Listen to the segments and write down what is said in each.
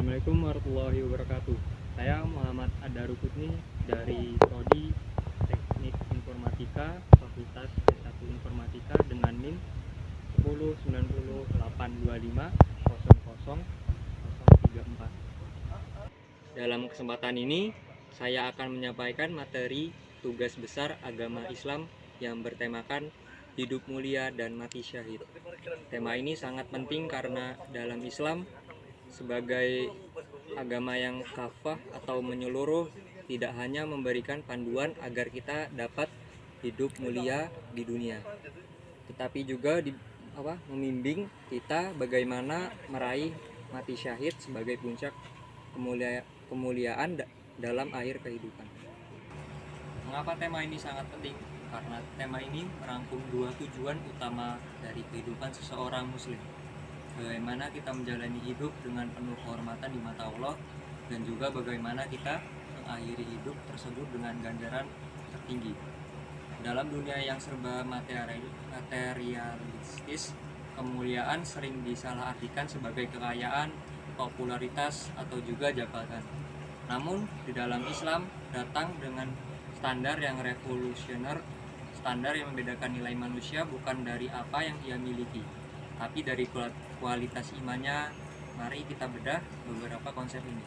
Assalamualaikum warahmatullahi wabarakatuh. Saya Muhammad Adarukutni dari Prodi Teknik Informatika Fakultas S1 Informatika dengan NIM 109825000034. Dalam kesempatan ini, saya akan menyampaikan materi tugas besar agama Islam yang bertemakan hidup mulia dan mati syahid. Tema ini sangat penting karena dalam Islam sebagai agama yang kafah atau menyeluruh, tidak hanya memberikan panduan agar kita dapat hidup mulia di dunia, tetapi juga membimbing kita bagaimana meraih mati syahid sebagai puncak kemuliaan dalam akhir kehidupan. Mengapa tema ini sangat penting? Karena tema ini merangkum dua tujuan utama dari kehidupan seseorang muslim. Bagaimana kita menjalani hidup dengan penuh kehormatan di mata Allah, dan juga bagaimana kita mengakhiri hidup tersebut dengan ganjaran tertinggi. Dalam dunia yang serba materialistis, kemuliaan sering disalahartikan sebagai kekayaan, popularitas, atau juga jabatan. Namun di dalam Islam datang dengan standar yang revolusioner, standar yang membedakan nilai manusia bukan dari apa yang ia miliki, tapi dari kualitas imannya. Mari kita bedah beberapa konsep ini,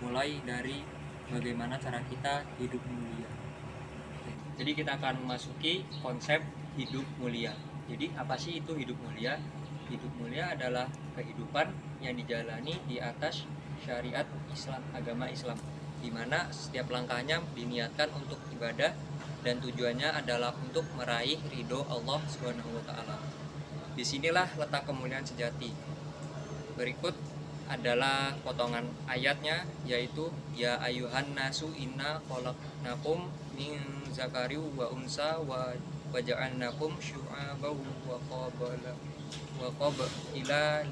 mulai dari bagaimana cara kita hidup mulia. Jadi kita akan memasuki konsep hidup mulia. Jadi apa sih itu hidup mulia? Hidup mulia adalah kehidupan yang dijalani di atas syariat Islam, agama Islam, di mana setiap langkahnya diniatkan untuk ibadah dan tujuannya adalah untuk meraih ridho Allah SWT. Disinilah letak kemuliaan sejati. Berikut adalah potongan ayatnya, yaitu ya ayuhan nasu inna khalaqnakum min zakari wa unsa wa ja'alnakum syu'aban wa qabila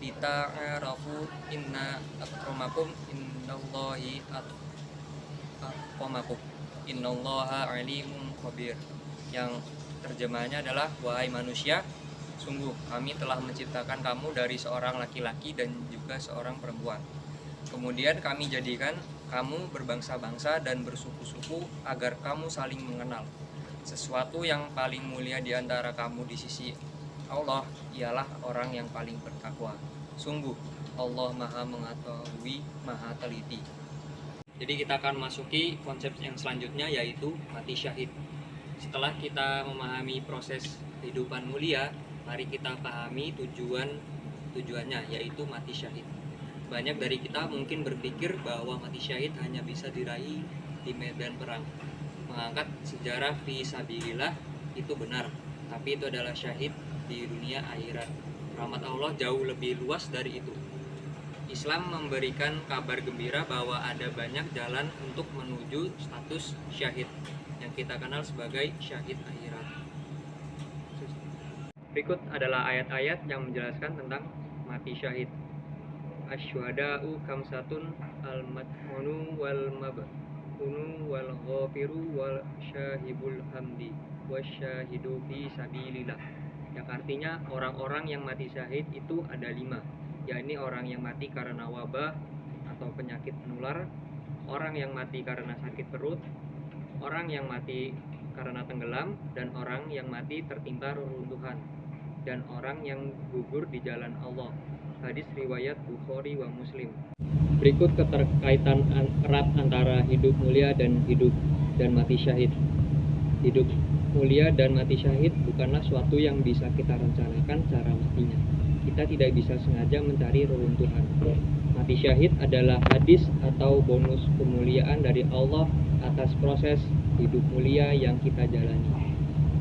lita'arafu inna akramakum innallahi atqakum innallaha alimun khabir. Yang terjemahannya adalah, wahai manusia, sungguh kami telah menciptakan kamu dari seorang laki-laki dan juga seorang perempuan. Kemudian kami jadikan kamu berbangsa-bangsa dan bersuku-suku agar kamu saling mengenal. Sesuatu yang paling mulia di antara kamu di sisi Allah ialah orang yang paling bertakwa. Sungguh Allah Maha mengetahui, Maha teliti. Jadi kita akan masuki konsep yang selanjutnya, yaitu mati syahid. Setelah kita memahami proses kehidupan mulia, mari kita pahami tujuannya, yaitu mati syahid. Banyak dari kita mungkin berpikir bahwa mati syahid hanya bisa diraih di medan perang. Mengangkat sejarah fi sabilillah itu benar, tapi itu adalah syahid di dunia akhirat. Rahmat Allah jauh lebih luas dari itu. Islam memberikan kabar gembira bahwa ada banyak jalan untuk menuju status syahid yang kita kenal sebagai syahid akhirat. Berikut adalah ayat-ayat yang menjelaskan tentang mati syahid. Asyhada'u kamsatun al-madhunu wal mab'unu wal ghafiru wal syahibul hamdi wasyahidu fi sabilillah. Yang artinya orang-orang yang mati syahid itu ada 5, yakni orang yang mati karena wabah atau penyakit menular, orang yang mati karena sakit perut, orang yang mati karena tenggelam, dan orang yang mati tertimpa reruntuhan, dan orang yang gugur di jalan Allah. Hadis riwayat Bukhari wa Muslim. Berikut keterkaitan erat antara hidup mulia dan mati syahid. Hidup mulia dan mati syahid bukanlah suatu yang bisa kita rencanakan cara matinya. Kita tidak bisa sengaja mencari reruntuhan. Mati syahid adalah hadis atau bonus kemuliaan dari Allah atas proses hidup mulia yang kita jalani.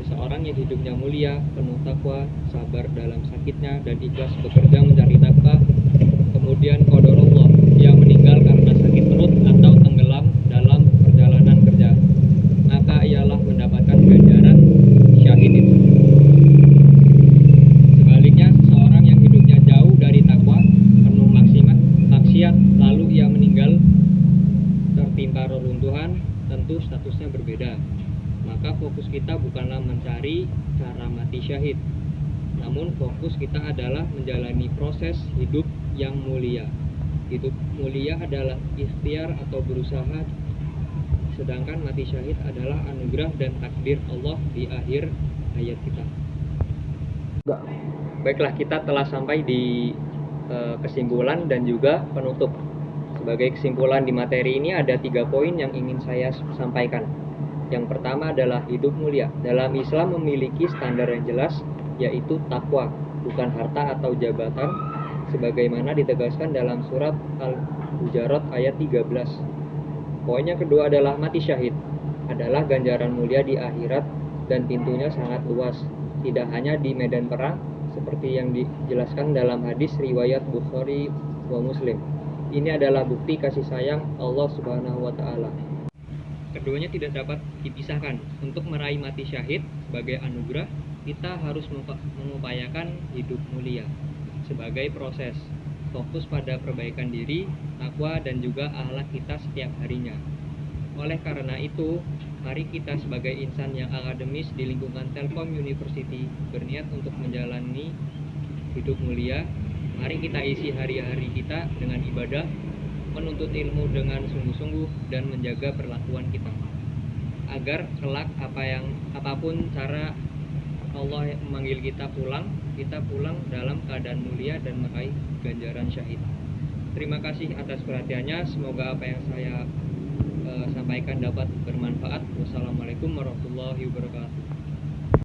Seseorang yang hidupnya mulia, penuh takwa, sabar dalam sakitnya, dan ikhlas bekerja mencari nafkah, kemudian qadarullah, dia meninggal karena sakit perut atau tenggelam dalam perjalanan kerja, maka ialah mendapatkan ganjaran syahid itu. Sebaliknya, seseorang yang hidupnya jauh dari takwa, penuh maksiat, lalu ia meninggal tertimpa reruntuhan, tentu statusnya berbeda. Maka fokus kita bukanlah mencari cara mati syahid, namun fokus kita adalah menjalani proses hidup yang mulia. Hidup mulia adalah ikhtiar atau berusaha, sedangkan mati syahid adalah anugerah dan takdir Allah di akhir ayat kita. Baiklah, kita telah sampai di kesimpulan dan juga penutup. Sebagai kesimpulan di materi ini ada 3 poin yang ingin saya sampaikan. Yang pertama adalah hidup mulia. Dalam Islam memiliki standar yang jelas, yaitu takwa, bukan harta atau jabatan, sebagaimana ditegaskan dalam surat Al-Hujurat ayat 13. Poin yang kedua adalah mati syahid adalah ganjaran mulia di akhirat dan pintunya sangat luas, tidak hanya di medan perang seperti yang dijelaskan dalam hadis riwayat Bukhari wa Muslim. Ini adalah bukti kasih sayang Allah Subhanahu wa taala. Keduanya tidak dapat dipisahkan. Untuk meraih mati syahid sebagai anugerah, kita harus mengupayakan hidup mulia sebagai proses, fokus pada perbaikan diri, takwa, dan juga akhlak kita setiap harinya. Oleh karena itu, mari kita sebagai insan yang akademis di lingkungan Telkom University berniat untuk menjalani hidup mulia. Mari kita isi hari-hari kita dengan ibadah, menuntut ilmu dengan sungguh-sungguh, dan menjaga perlakuan kita, agar kelak apapun cara Allah memanggil kita pulang dalam keadaan mulia dan meraih ganjaran syahid. Terima kasih atas perhatiannya. Semoga apa yang saya sampaikan dapat bermanfaat. Wassalamualaikum warahmatullahi wabarakatuh.